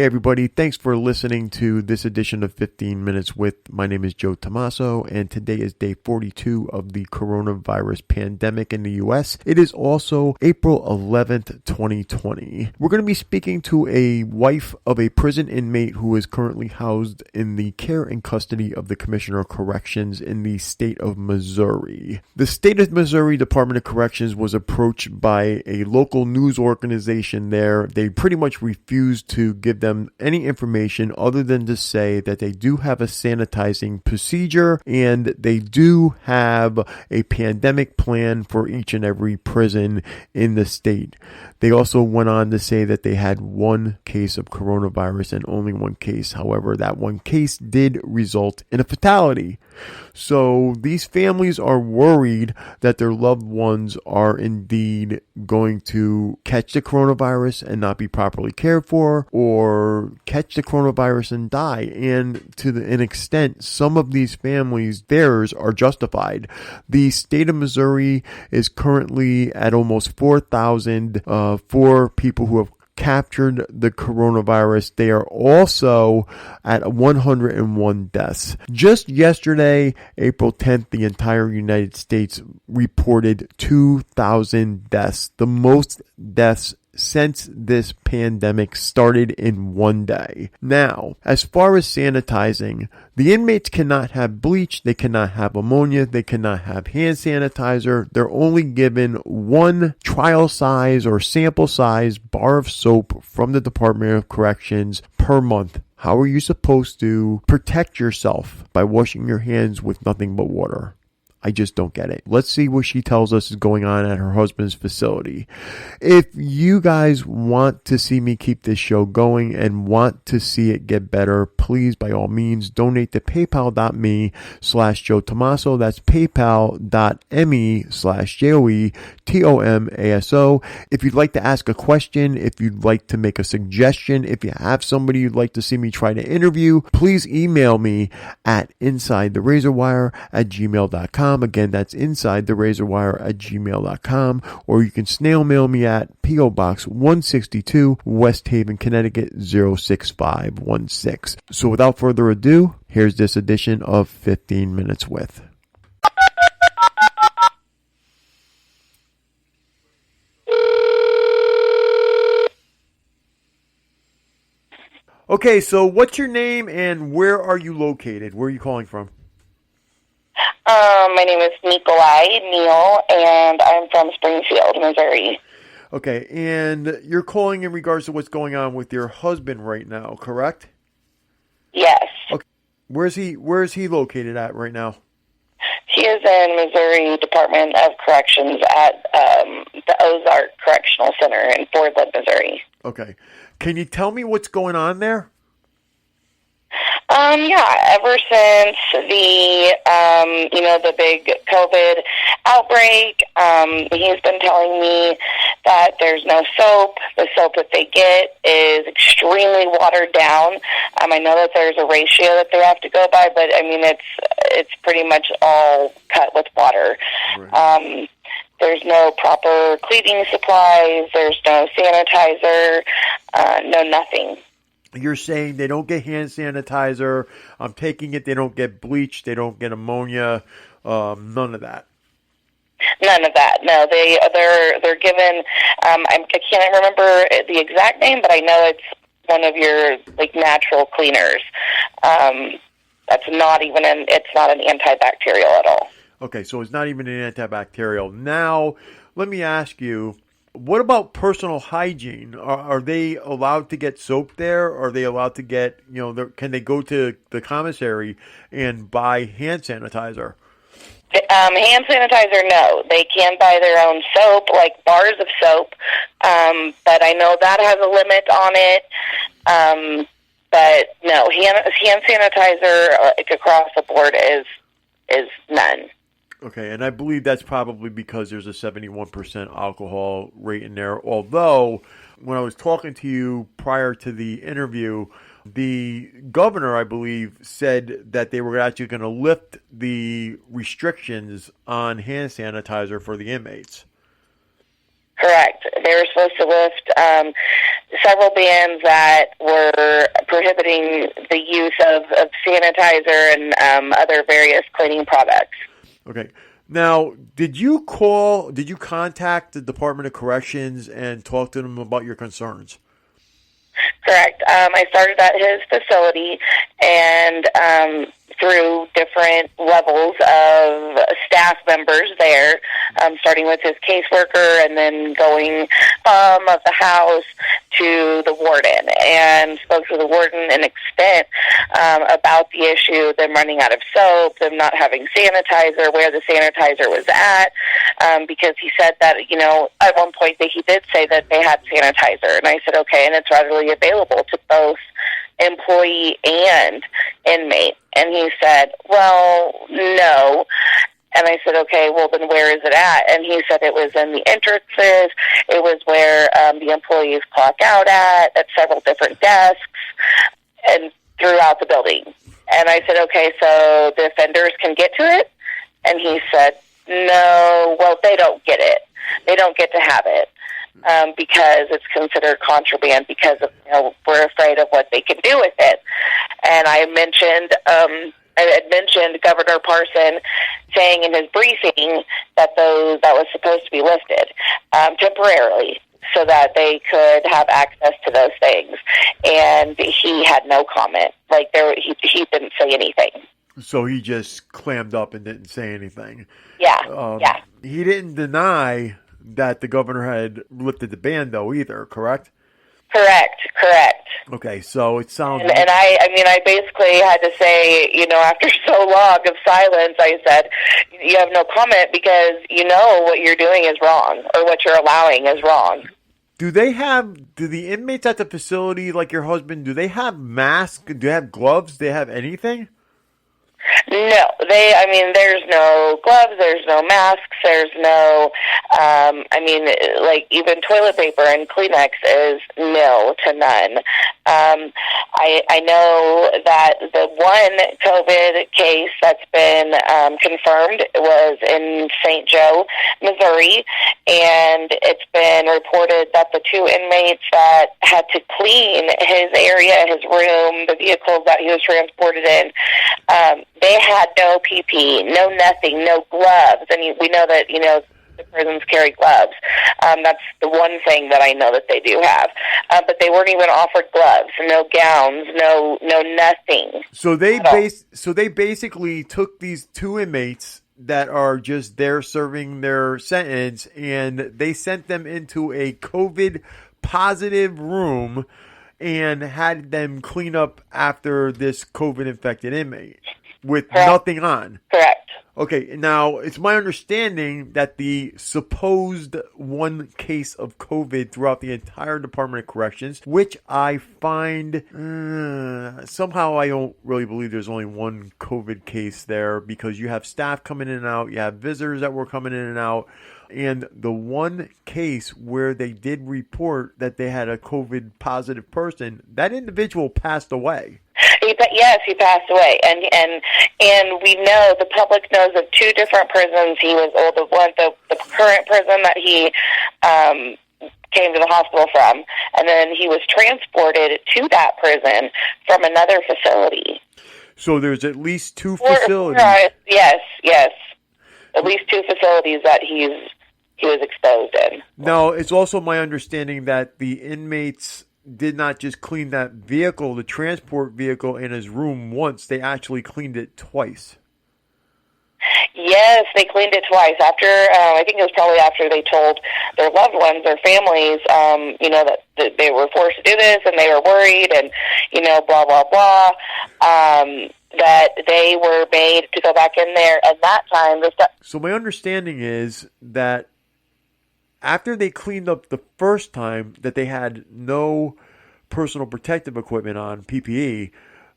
Hey everybody, thanks for listening to this edition of 15 Minutes With. My name is Joe Tommaso, and today is day 42 of the coronavirus pandemic in the U.S. It is also April 11th, 2020. We're going to be speaking to a wife of a prison inmate who is currently housed in the care and custody of the Commissioner of Corrections in the state of Missouri. The state of Missouri Department of Corrections was approached by a local news organization there. They pretty much refused to give them any information other than to say that they do have a sanitizing procedure and they do have a pandemic plan for each and every prison in the state. They also went on to say that they had one case of coronavirus and only one case. However, that one case did result in a fatality. So these families are worried that their loved ones are indeed going to catch the coronavirus and not be properly cared for, or catch the coronavirus and die. And to an extent, some of these families' fears are justified. The state of Missouri is currently at almost 4,000 for people who have captured the coronavirus. They are also at 101 deaths. Just yesterday, April 10th, the entire United States reported 2,000 deaths, the most deaths since this pandemic started in one day. Now, as far as sanitizing, the inmates cannot have bleach, they cannot have ammonia, they cannot have hand sanitizer. They're only given one trial size or sample size bar of soap from the Department of Corrections per month. How are you supposed to protect yourself by washing your hands with nothing but water? I just don't get it. Let's see what she tells us is going on at her husband's facility. If you guys want to see me keep this show going and want to see it get better, please, by all means, donate to paypal.me/Joe Tommaso. That's paypal.me/JoeTomaso. If you'd like to ask a question, if you'd like to make a suggestion, if you have somebody you'd like to see me try to interview, please email me at insidetherazorwire@gmail.com. Again, that's insidetherazorwire@gmail.com, or you can snail mail me at P.O. Box 162, West Haven, Connecticut 06516. So without further ado, here's this edition of 15 Minutes With. Okay, so what's your name and where are you located? Where are you calling from? My name is Niko, and I'm from Springfield, Missouri. Okay, and you're calling in regards to what's going on with your husband right now, correct? Yes. Okay. Where is he located at right now? He is in Missouri Department of Corrections at the Ozark Correctional Center in Fort Hood, Missouri. Okay. Can you tell me what's going on there? Yeah, ever since the big COVID outbreak, he's been telling me that there's no soap. The soap that they get is extremely watered down. I know that there's a ratio that they have to go by, but I mean, it's pretty much all cut with water. Right. There's no proper cleaning supplies. There's no sanitizer, no nothing. You're saying they don't get hand sanitizer. I'm taking it they don't get bleach. They don't get ammonia. None of that. None of that. No, they're given. I can't remember the exact name, but I know it's one of your natural cleaners. That's not even it's not an antibacterial at all. Okay, so it's not even an antibacterial. Now, let me ask you. What about personal hygiene? Are they allowed to get soap there? Are they allowed to get, can they go to the commissary and buy hand sanitizer? Hand sanitizer, no. They can buy their own soap, like bars of soap, but I know that has a limit on it. But no, hand sanitizer across the board is none. Okay, and I believe that's probably because there's a 71% alcohol rate in there. Although, when I was talking to you prior to the interview, the governor, I believe, said that they were actually going to lift the restrictions on hand sanitizer for the inmates. Correct. They were supposed to lift several bans that were prohibiting the use of sanitizer and other various cleaning products. Okay. Now, did you contact the Department of Corrections and talk to them about your concerns? Correct. I started at his facility, and through different levels of staff members there, starting with his caseworker and then going of the house to the warden, and spoke to the warden an extent about the issue, them running out of soap, them not having sanitizer, where the sanitizer was at, because he said that, at one point that he did say that they had sanitizer, and I said, okay, and it's readily available to both employee and inmate. And he said, well, no. And I said, okay, well, then where is it at? And he said it was in the entrances. It was where the employees clock out at several different desks and throughout the building. And I said, okay, so the offenders can get to it? And he said, no, well, they don't get it. They don't get to have it. Because it's considered contraband, because of, we're afraid of what they can do with it. And I had mentioned Governor Parson saying in his briefing that that was supposed to be lifted temporarily, so that they could have access to those things. And he had no comment. He didn't say anything. So he just clammed up and didn't say anything. Yeah, yeah. He didn't deny that the governor had lifted the ban, though, either, correct? Correct. Okay, so it sounds... And I basically had to say, after so long of silence, I said, you have no comment because what you're doing is wrong, or what you're allowing is wrong. Do the inmates at the facility, like your husband, do they have masks? Do they have gloves? Do they have anything? No, there's no gloves, there's no masks, there's no, even toilet paper and Kleenex is nil to none. I know that the one COVID case that's been confirmed was in St. Joe, Missouri, and it's been reported that the two inmates that had to clean his area, his room, the vehicles that he was transported in, they had no PP, no nothing, no gloves. And we know that, the prisons carry gloves. That's the one thing that I know that they do have. But they weren't even offered gloves, no gowns, no nothing. So they basically took these two inmates that are just there serving their sentence, and they sent them into a COVID positive room and had them clean up after this COVID infected inmate with nothing on. Correct. Okay, now it's my understanding that the supposed one case of COVID throughout the entire Department of Corrections, which I find somehow I don't really believe there's only one COVID case there, because you have staff coming in and out, you have visitors that were coming in and out, and the one case where they did report that they had a COVID positive person, that individual passed away. Yes, he passed away, and we know, the public knows of two different prisons. He was the current prison that he came to the hospital from, and then he was transported to that prison from another facility. So there's at least two facilities. Yes, at least two facilities that he was exposed in. Now, it's also my understanding that the inmates did not just clean that vehicle, the transport vehicle, in his room once. They actually cleaned it twice. Yes, they cleaned it twice. After, I think it was probably after they told their loved ones, their families, that they were forced to do this, and they were worried, and, blah, blah, blah, that they were made to go back in there. At that time, So my understanding is that after they cleaned up the first time, that they had no personal protective equipment on, PPE,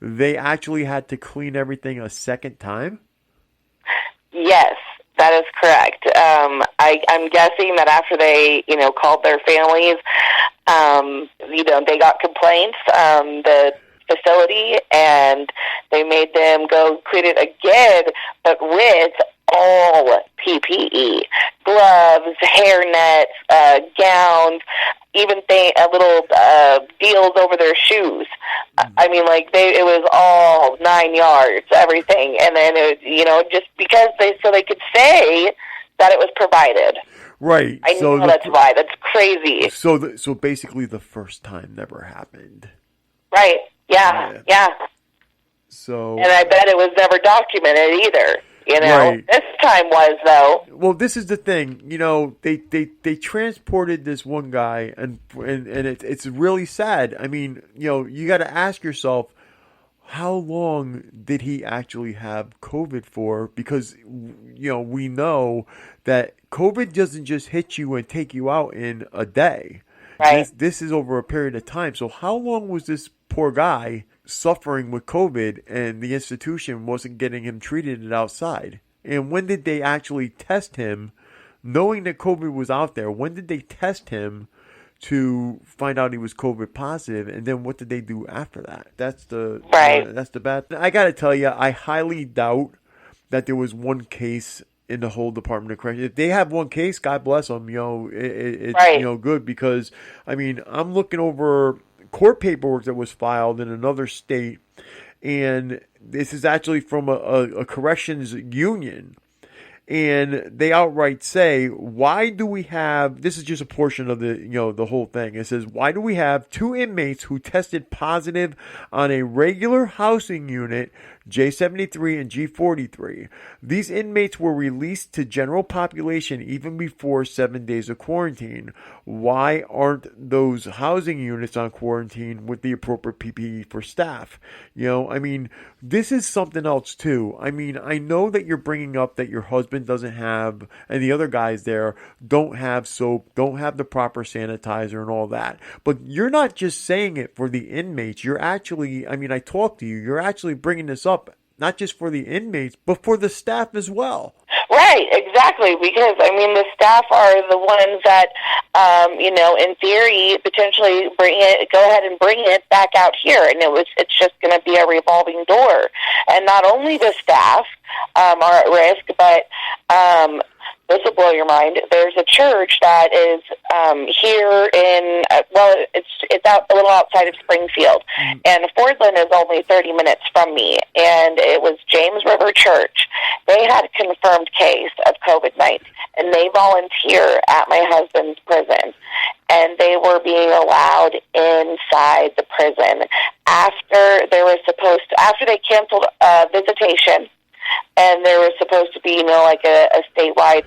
they actually had to clean everything a second time? Yes, that is correct. I'm guessing that after they, called their families, they got complaints, the facility, and they made them go clean it again, but with all PPE, gloves, hairnets, gowns, even little deals over their shoes. I mean, like, it was all 9 yards, everything. And then, just because they could say that it was provided. Right. I know that's why. That's crazy. So basically the first time never happened. Right. Yeah. So. And I bet it was never documented either. Right. This time was, though. Well, this is the thing. They transported this one guy, and it's really sad. I mean, you got to ask yourself, how long did he actually have COVID for? Because, we know that COVID doesn't just hit you and take you out in a day. Right. This is over a period of time. So how long was this poor guy suffering with COVID and the institution wasn't getting him treated outside? And when did they actually test him, knowing that COVID was out there? When did they test him to find out he was COVID positive? And then what did they do after that? That's the bad thing. I got to tell you, I highly doubt that there was one case in the whole Department of Corrections. If they have one case, God bless them. It's right. Good, because I mean, I'm looking over court paperwork that was filed in another state, and this is actually from a corrections union, and they outright say, why do we have, this is just a portion of the whole thing. It says, why do we have 2 inmates who tested positive on a regular housing unit, J73 and G43? These inmates were released to general population even before 7 days of quarantine. Why aren't those housing units on quarantine with the appropriate PPE for staff? I mean, this is something else too. I mean, I know that you're bringing up that your husband doesn't have, and the other guys there don't have soap, don't have the proper sanitizer and all that. But you're not just saying it for the inmates. You're actually, I mean, I talked to you, you're actually bringing this up not just for the inmates, but for the staff as well. Right, exactly, because, I mean, the staff are the ones that, in theory, potentially go ahead and bring it back out here, and it's just going to be a revolving door. And not only the staff are at risk, but this will blow your mind. There's a church that is here in, it's out a little outside of Springfield, and Fordland is only 30 minutes from me, and it was James River Church. They had a confirmed case of COVID-19, and they volunteer at my husband's prison, and they were being allowed inside the prison after they canceled visitation, and there was supposed to be, like a statewide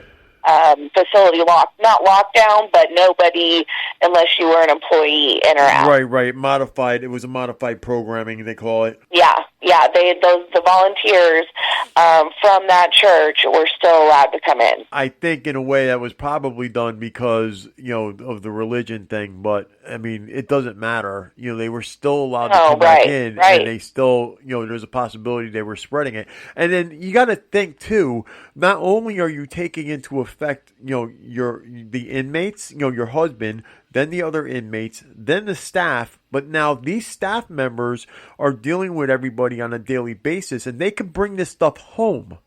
facility not lockdown, but nobody, unless you were an employee, in or out. Right. Modified. It was a modified programming, they call it. Yeah. The volunteers from that church were still allowed to come in. I think in a way that was probably done because, of the religion thing, but I mean, it doesn't matter. They were still allowed to come back in, and they still, there's a possibility they were spreading it. And then you got to think too, not only are you taking into effect, the inmates, your husband, then the other inmates, then the staff, but now these staff members are dealing with everybody on a daily basis, and they can bring this stuff home.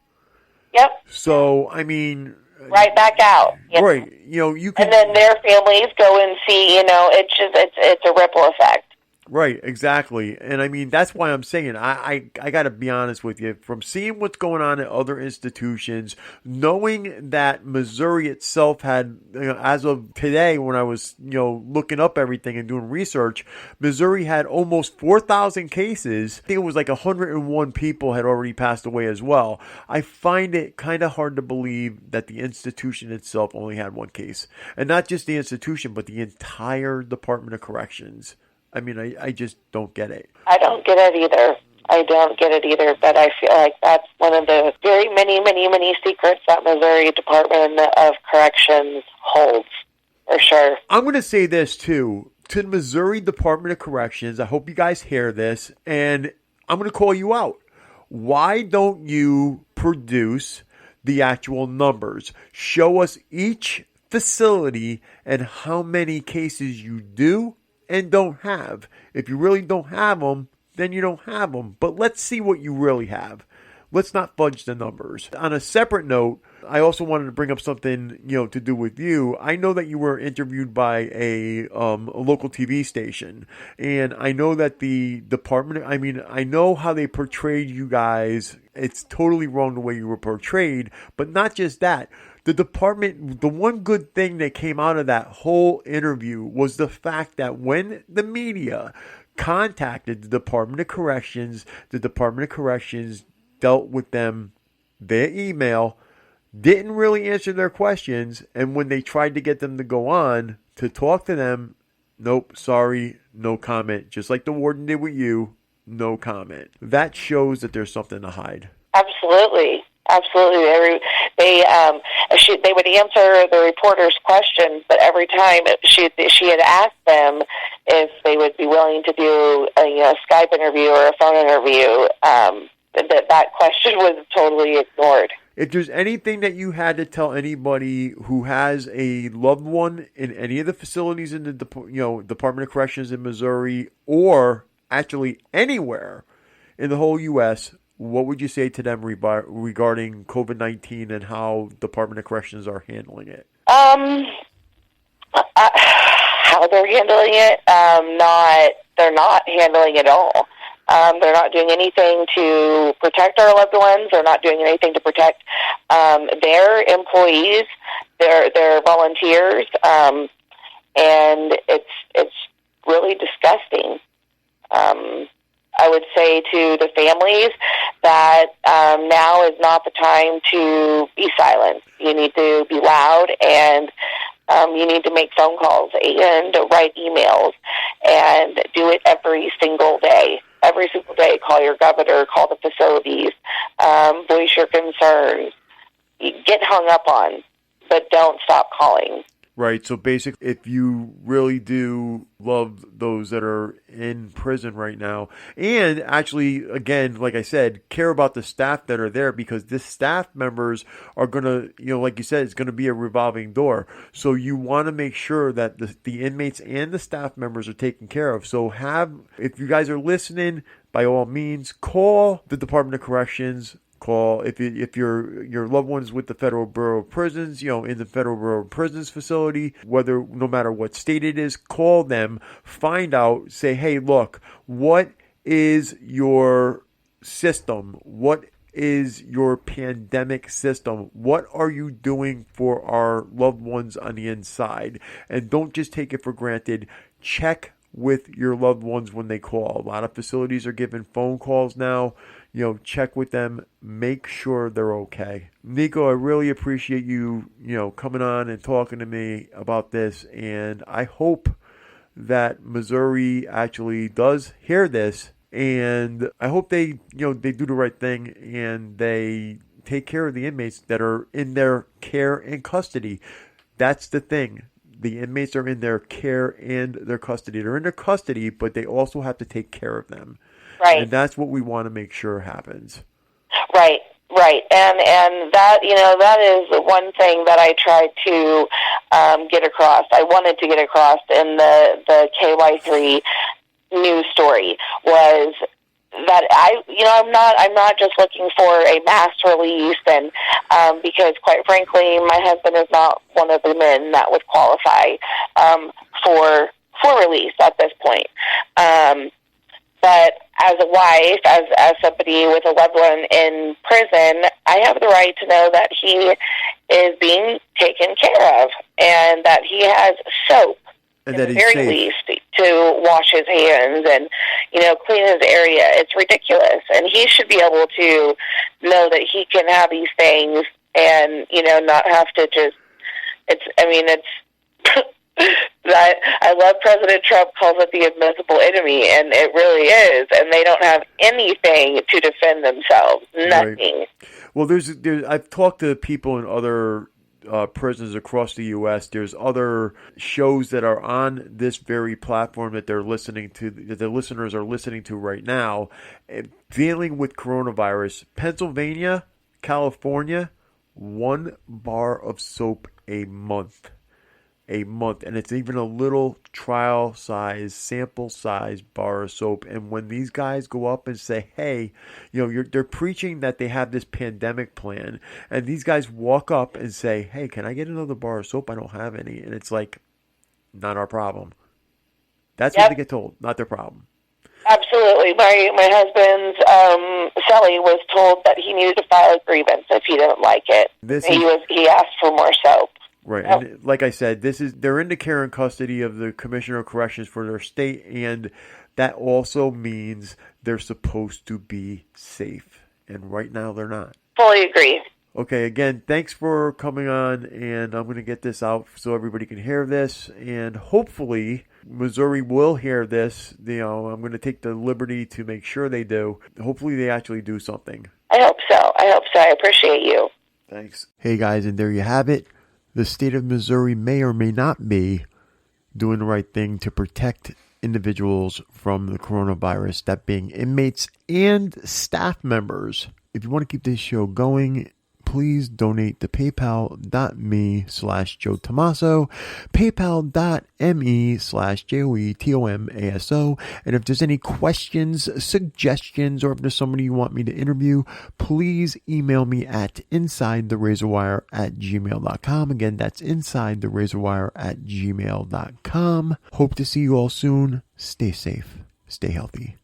Yep. So, I mean, right back out. Right. You can, and then their families go and see, it's a ripple effect. Right, exactly. And I mean, that's why I'm saying, I got to be honest with you, from seeing what's going on at other institutions, knowing that Missouri itself had, as of today, when I was, looking up everything and doing research, Missouri had almost 4,000 cases. I think it was like 101 people had already passed away as well. I find it kind of hard to believe that the institution itself only had one case. And not just the institution, but the entire Department of Corrections. I mean, I just don't get it. I don't get it either. But I feel like that's one of the very many, many, many secrets that Missouri Department of Corrections holds, for sure. I'm going to say this, too. To the Missouri Department of Corrections, I hope you guys hear this, and I'm going to call you out. Why don't you produce the actual numbers? Show us each facility and how many cases you do and don't have. If you really don't have them, then you don't have them. But let's see what you really have. Let's not fudge the numbers. On a separate note, I also wanted to bring up something, to do with you. I know that you were interviewed by a local TV station, and I know that the department, I know how they portrayed you guys. It's totally wrong the way you were portrayed, but not just that. The department, the one good thing that came out of that whole interview was the fact that when the media contacted the Department of Corrections, the Department of Corrections dealt with them via email, didn't really answer their questions, and when they tried to get them to go on to talk to them, nope, sorry, no comment. Just like the warden did with you, no comment. That shows that there's something to hide. Absolutely. Absolutely. They would answer the reporter's questions, but every time she had asked them if they would be willing to do a Skype interview or a phone interview, that question was totally ignored. If there's anything that you had to tell anybody who has a loved one in any of the facilities in the Department of Corrections in Missouri, or actually anywhere in the whole U.S., what would you say to them regarding COVID-19 and how Department of Corrections are handling it? How they're handling it? They're not handling it at all. They're not doing anything to protect our loved ones. They're not doing anything to protect their employees, their volunteers, and it's really disgusting. I would say to the families that now is not the time to be silent. You need to be loud, and you need to make phone calls and write emails, and do it every single day. Every single day, call your governor, call the facilities, voice your concerns. You get hung up on, but don't stop calling. Right. So basically, if you really do love those that are in prison right now, and actually, again, like I said, care about the staff that are there, because the staff members are going to, like you said, it's going to be a revolving door. So you want to make sure that the inmates and the staff members are taken care of. So if you guys are listening, by all means, call the Department of Corrections. Call if your loved one's with the Federal Bureau of Prisons, in the Federal Bureau of Prisons facility, no matter what state it is, call them, find out, say, hey, look, what is your system? What is your pandemic system? What are you doing for our loved ones on the inside? And don't just take it for granted. Check with your loved ones when they call. A lot of facilities are giving phone calls now. Check with them, make sure they're okay. Niko, I really appreciate you, coming on and talking to me about this. And I hope that Missouri actually does hear this. And I hope they do the right thing and they take care of the inmates that are in their care and custody. That's the thing. The inmates are in their care and their custody. They're in their custody, but they also have to take care of them. Right. And that's what we want to make sure happens. Right. And that, that is the one thing that I tried to get across. I wanted to get across in the KY3 news story was that I'm not just looking for a mass release, and because quite frankly, my husband is not one of the men that would qualify for release at this point. But as a wife, as somebody with a loved one in prison, I have the right to know that he is being taken care of and that he has soap, and at that the he's very safe. least, to wash his hands and, clean his area. It's ridiculous. And he should be able to know that he can have these things and, not have to just, I love President Trump calls it the invisible enemy, and it really is. And they don't have anything to defend themselves. Nothing. Right. Well, I've talked to people in other prisons across the U.S. There's other shows that are on this very platform that they're listening to, that the listeners are listening to right now, dealing with coronavirus. Pennsylvania, California, 1 bar of soap a month. a month, and it's even a little trial size, sample size bar of soap. And when these guys go up and say, hey, they're preaching that they have this pandemic plan, and these guys walk up and say, hey, can I get another bar of soap? I don't have any. And it's like, not our problem. That's what they get told, not their problem. Absolutely. My husband's Sally was told that he needed to file a grievance if he didn't like it. He asked for more soap. Right, and like I said, they're in the care and custody of the Commissioner of Corrections for their state, and that also means they're supposed to be safe. And right now, they're not. Fully agree. Okay, again, thanks for coming on, and I'm going to get this out so everybody can hear this, and hopefully Missouri will hear this. I'm going to take the liberty to make sure they do. Hopefully they actually do something. I hope so. I appreciate you. Thanks. Hey, guys, and there you have it. The state of Missouri may or may not be doing the right thing to protect individuals from the coronavirus, that being inmates and staff members. If you want to keep this show going, please donate to paypal.me/Joe Tomaso, paypal.me/JoeTomaso. And if there's any questions, suggestions, or if there's somebody you want me to interview, please email me at insidetherazorwire@gmail.com. Again, that's insidetherazorwire@gmail.com. Hope to see you all soon. Stay safe. Stay healthy.